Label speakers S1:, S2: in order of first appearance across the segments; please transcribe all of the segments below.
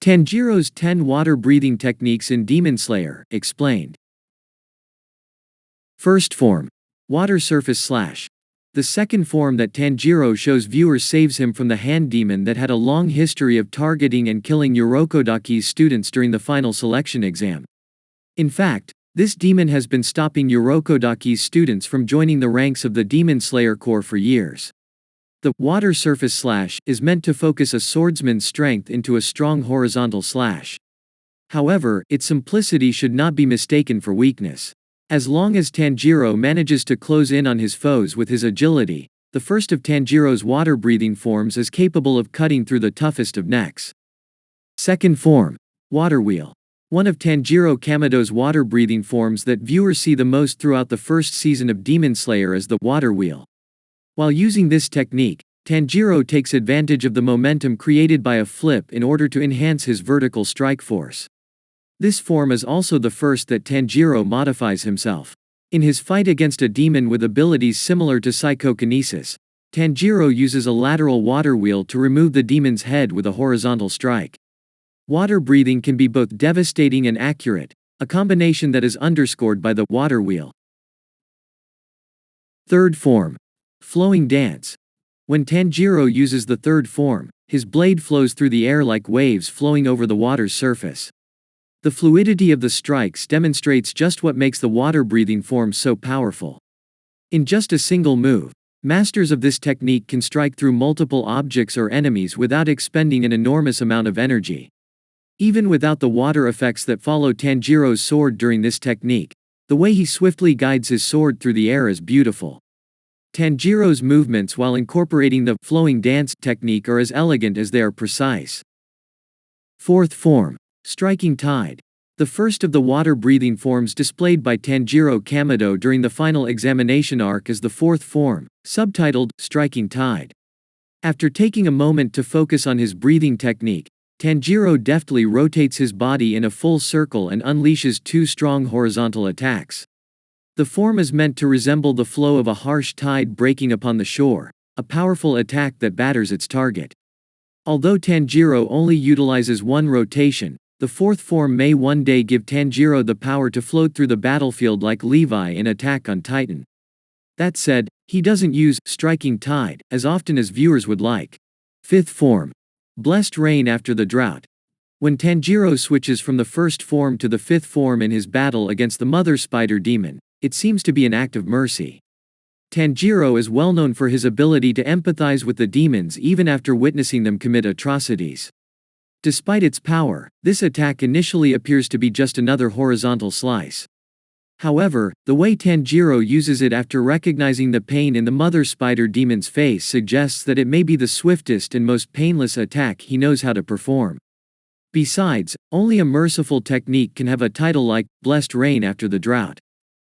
S1: Tanjiro's 10 water-breathing techniques in Demon Slayer, explained. First form. Water surface slash. The second form that Tanjiro shows viewers saves him from the hand demon that had a long history of targeting and killing Urokodaki's students during the final selection exam. In fact, this demon has been stopping Urokodaki's students from joining the ranks of the Demon Slayer Corps for years. The water surface slash is meant to focus a swordsman's strength into a strong horizontal slash. However, its simplicity should not be mistaken for weakness. As long as Tanjiro manages to close in on his foes with his agility, the first of Tanjiro's water-breathing forms is capable of cutting through the toughest of necks. Second form. Water wheel. One of Tanjiro Kamado's water-breathing forms that viewers see the most throughout the first season of Demon Slayer is the water wheel. While using this technique, Tanjiro takes advantage of the momentum created by a flip in order to enhance his vertical strike force. This form is also the first that Tanjiro modifies himself. In his fight against a demon with abilities similar to psychokinesis, Tanjiro uses a lateral water wheel to remove the demon's head with a horizontal strike. Water breathing can be both devastating and accurate, a combination that is underscored by the water wheel. Third form. Flowing dance. When Tanjiro uses the third form, his blade flows through the air like waves flowing over the water's surface. The fluidity of the strikes demonstrates just what makes the water-breathing form so powerful. In just a single move, masters of this technique can strike through multiple objects or enemies without expending an enormous amount of energy. Even without the water effects that follow Tanjiro's sword during this technique, the way he swiftly guides his sword through the air is beautiful. Tanjiro's movements while incorporating the flowing dance technique are as elegant as they are precise. Fourth form. Striking tide. The first of the water-breathing forms displayed by Tanjiro Kamado during the final examination arc is the fourth form, subtitled Striking Tide. After taking a moment to focus on his breathing technique, Tanjiro deftly rotates his body in a full circle and unleashes two strong horizontal attacks. The form is meant to resemble the flow of a harsh tide breaking upon the shore, a powerful attack that batters its target. Although Tanjiro only utilizes one rotation, the fourth form may one day give Tanjiro the power to float through the battlefield like Levi in Attack on Titan. That said, he doesn't use striking tide as often as viewers would like. Fifth form. Blessed rain after the drought. When Tanjiro switches from the first form to the fifth form in his battle against the Mother Spider Demon, it seems to be an act of mercy. Tanjiro is well known for his ability to empathize with the demons even after witnessing them commit atrocities. Despite its power, this attack initially appears to be just another horizontal slice. However, the way Tanjiro uses it after recognizing the pain in the Mother Spider Demon's face suggests that it may be the swiftest and most painless attack he knows how to perform. Besides, only a merciful technique can have a title like Blessed Rain After the Drought.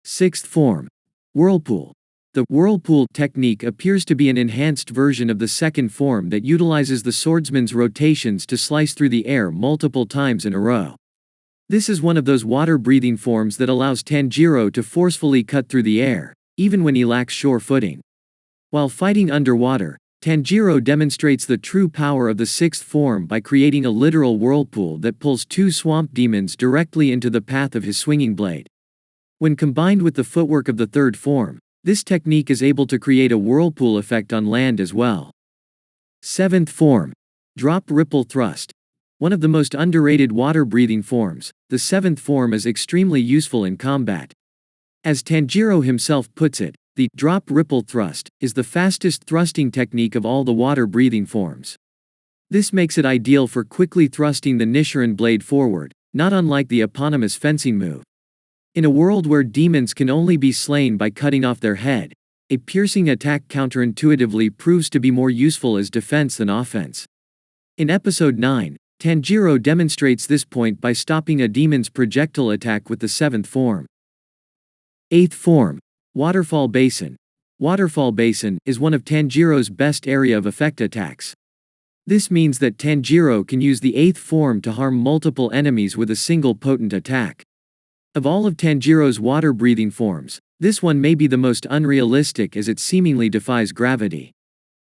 S1: Sixth form. Whirlpool. The whirlpool technique appears to be an enhanced version of the second form that utilizes the swordsman's rotations to slice through the air multiple times in a row. This is one of those water-breathing forms that allows Tanjiro to forcefully cut through the air, even when he lacks sure footing. While fighting underwater, Tanjiro demonstrates the true power of the sixth form by creating a literal whirlpool that pulls two swamp demons directly into the path of his swinging blade. When combined with the footwork of the third form, this technique is able to create a whirlpool effect on land as well. Seventh form. Drop ripple thrust. One of the most underrated water-breathing forms, the seventh form is extremely useful in combat. As Tanjiro himself puts it, the drop ripple thrust is the fastest thrusting technique of all the water-breathing forms. This makes it ideal for quickly thrusting the Nichiren blade forward, not unlike the eponymous fencing move. In a world where demons can only be slain by cutting off their head, a piercing attack counterintuitively proves to be more useful as defense than offense. In Episode 9, Tanjiro demonstrates this point by stopping a demon's projectile attack with the seventh form. Eighth form. Waterfall Basin. Waterfall Basin is one of Tanjiro's best area of effect attacks. This means that Tanjiro can use the eighth form to harm multiple enemies with a single potent attack. Of all of Tanjiro's water-breathing forms, this one may be the most unrealistic as it seemingly defies gravity.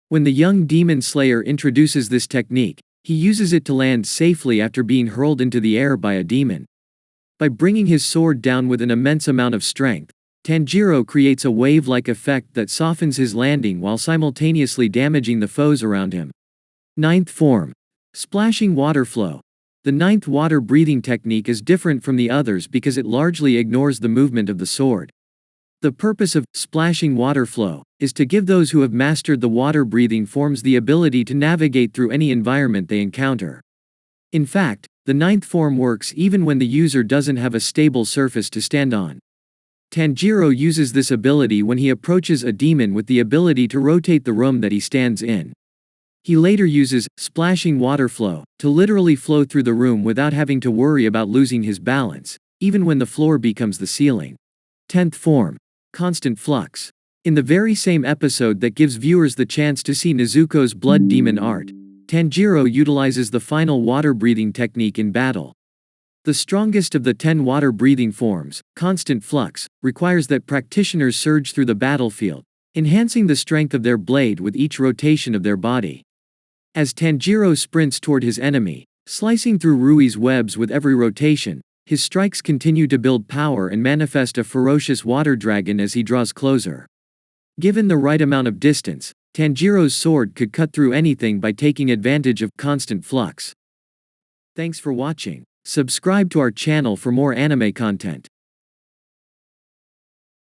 S1: When the young demon slayer introduces this technique, He uses it to land safely after being hurled into the air by a demon. By bringing his sword down with an immense amount of strength, Tanjiro creates a wave-like effect that softens his landing while simultaneously damaging the foes around him. Ninth form. Splashing water flow. The ninth water breathing technique is different from the others because it largely ignores the movement of the sword. The purpose of splashing water flow is to give those who have mastered the water breathing forms the ability to navigate through any environment they encounter. In fact, the ninth form works even when the user doesn't have a stable surface to stand on. Tanjiro uses this ability when he approaches a demon with the ability to rotate the room that he stands in. He later uses splashing water flow to literally flow through the room without having to worry about losing his balance, even when the floor becomes the ceiling. 10th form. Constant flux. In the very same episode that gives viewers the chance to see Nezuko's blood demon art, Tanjiro utilizes the final water-breathing technique in battle. The strongest of the 10 water-breathing forms, constant flux, requires that practitioners surge through the battlefield, enhancing the strength of their blade with each rotation of their body. As Tanjiro sprints toward his enemy, slicing through Rui's webs with every rotation, his strikes continue to build power and manifest a ferocious water dragon as he draws closer. Given the right amount of distance, Tanjiro's sword could cut through anything by taking advantage of constant flux. Thanks for watching. Subscribe to our channel for more anime content.